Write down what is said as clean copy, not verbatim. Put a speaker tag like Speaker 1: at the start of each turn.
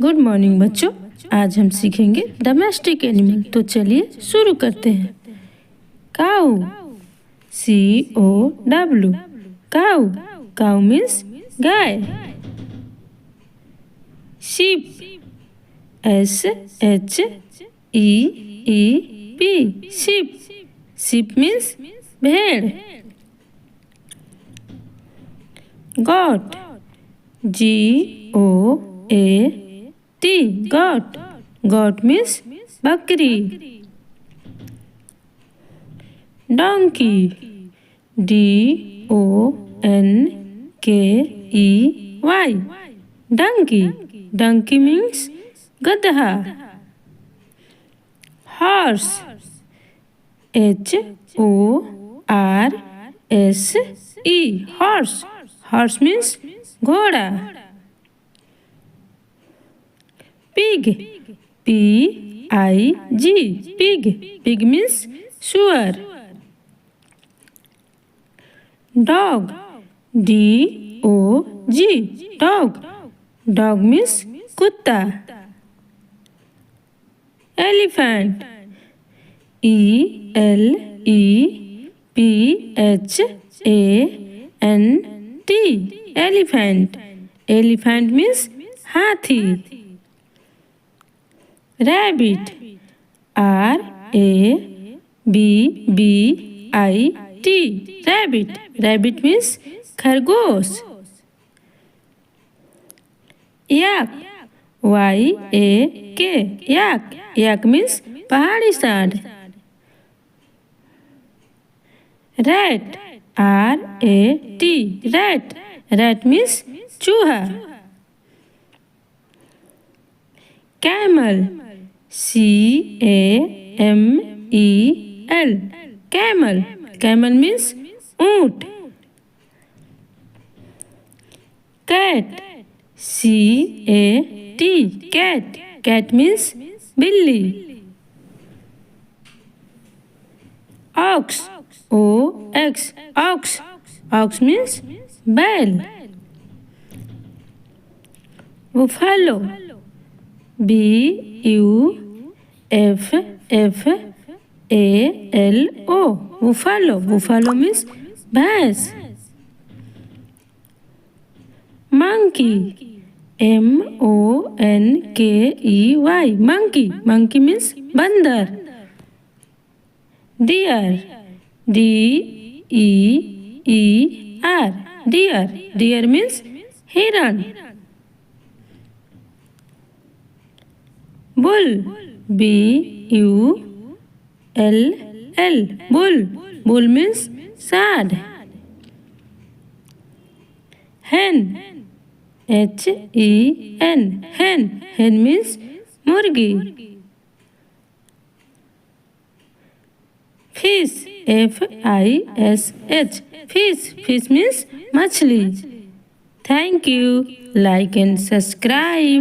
Speaker 1: Good morning बच्चों। आज हम सीखेंगे डोमेस्टिक एनिमल। तो चलिए शुरू करते हैं। Cow, COW, cow. Cow means गाय। Sheep, SHEEP, sheep. Sheep means भेड़। Goat, GOAT, goat. Goat means बकरी। Donkey, DONKEY, donkey. Donkey means गधा। Horse, HORSE, horse. Horse means घोड़ा। Pig, PIG, pig. Pig means sugar. Dog, DOG, dog. Dog means कुत्ता। Elephant, ELEPHANT, elephant. Elephant means हाथी। Rabbit, RABBIT, rabbit. Rabbit means खरगोश। Yak, YAK, yak. Yak means पहाड़ी सांड। Rat, RAT, rat. Rat means चूहा। Camel, CAMEL, camel. Camel means ऊंट। Cat, CAT, cat. Cat means बिल्ली। Ox, OX, ox. Ox means बैल। Buffalo, BUFFALO, buffalo. Buffalo means भैंस। Monkey, MONKEY, monkey. Monkey means बंदर। Deer, DEER, deer. Deer means हिरण। Bull, BULL, bull. Bull means सांड। Hen, HEN, hen. Hen means मुर्गी। Fish, FISH, fish. Fish means मछली। Thank you. Like and subscribe.